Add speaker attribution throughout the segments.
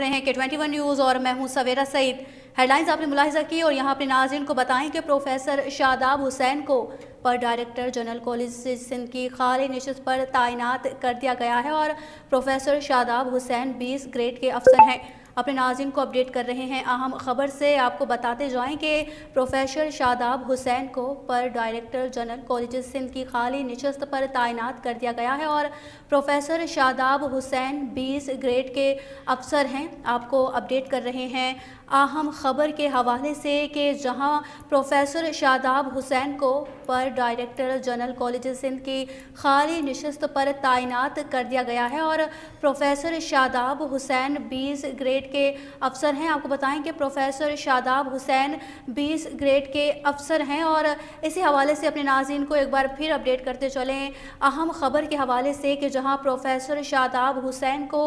Speaker 1: रहे हैं K21 news और मैं हूं सवेरा सईद। हेडलाइंस आपने मुलाहिजा की और यहां अपने नाज़रीन को बताएं कि प्रोफेसर शादाब हुसैन को पर डायरेक्टर जनरल कॉलेज सिंध की खाली नशिस्त पर तैनात कर दिया गया है और प्रोफेसर शादाब हुसैन 20 ग्रेड के अफसर हैं। अपने नाज़रीन को अपडेट कर रहे हैं अहम खबर से। आपको बताते जाएं कि प्रोफेसर शादाब हुसैन को पर डायरेक्टर जनरल कॉलेज सिंध की खाली नशिस्त पर तैनात कर दिया गया है और प्रोफेसर शादाब हुसैन 20 ग्रेड के अफसर हैं। आपको अपडेट कर रहे हैं अहम खबर के हवाले से कि जहां प्रोफेसर शादाब हुसैन को पर डायरेक्टर जनरल कॉलेज सिंध की खाली नशिस्त पर तैनात कर दिया गया है और प्रोफेसर शादाब हुसैन 20 ग्रेड के अफसर हैं। आपको बताएं कि प्रोफेसर शादाब हुसैन 20 ग्रेड के अफसर हैं और इसी हवाले से अपने नाज़रीन को एक बार फिर अपडेट करते चलें अहम खबर के हवाले से कि जहां प्रोफेसर शादाब हुसैन को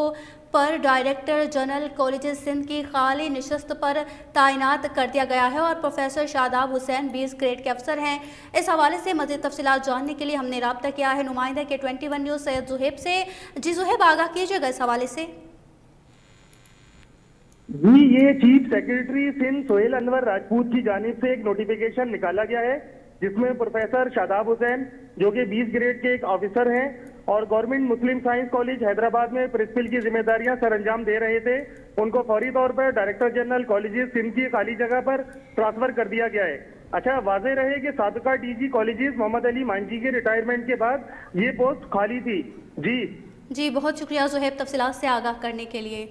Speaker 1: पर डायरेक्टर जनरल कॉलेज सिंध की खाली नशिस्त पर तैनात कर दिया गया है और प्रोफेसर शादाब हुसैन 20 ग्रेड के अफसर हैं। इस हवाले से मज़ीद तफसीलात जानने के लिए हमने रब्ता किया है नुमाइंदा K21 न्यूज़ सैयद जुहेब से। जी जुहेब, आगाह कीजिएगा इस हवाले से।
Speaker 2: जी, ये चीफ सेक्रेटरी सिंध सोहेल अनवर राजपूत की जानिब से एक नोटिफिकेशन निकाला गया है जिसमें प्रोफेसर शादाब हुसैन जो कि 20 ग्रेड के एक ऑफिसर हैं और गवर्नमेंट मुस्लिम साइंस कॉलेज हैदराबाद में प्रिंसिपल की जिम्मेदारियां सर अंजाम दे रहे थे, उनको फौरी तौर पर डायरेक्टर जनरल कॉलेजेस सिंध की खाली जगह पर ट्रांसफर कर दिया गया है। अच्छा, वाज़ेह रहे कि साबिका DG कॉलेजेस मोहम्मद अली मांझी के रिटायरमेंट के बाद ये पोस्ट खाली थी। जी,
Speaker 1: बहुत शुक्रिया जुहेब तफसीलात से आगाह करने के लिए।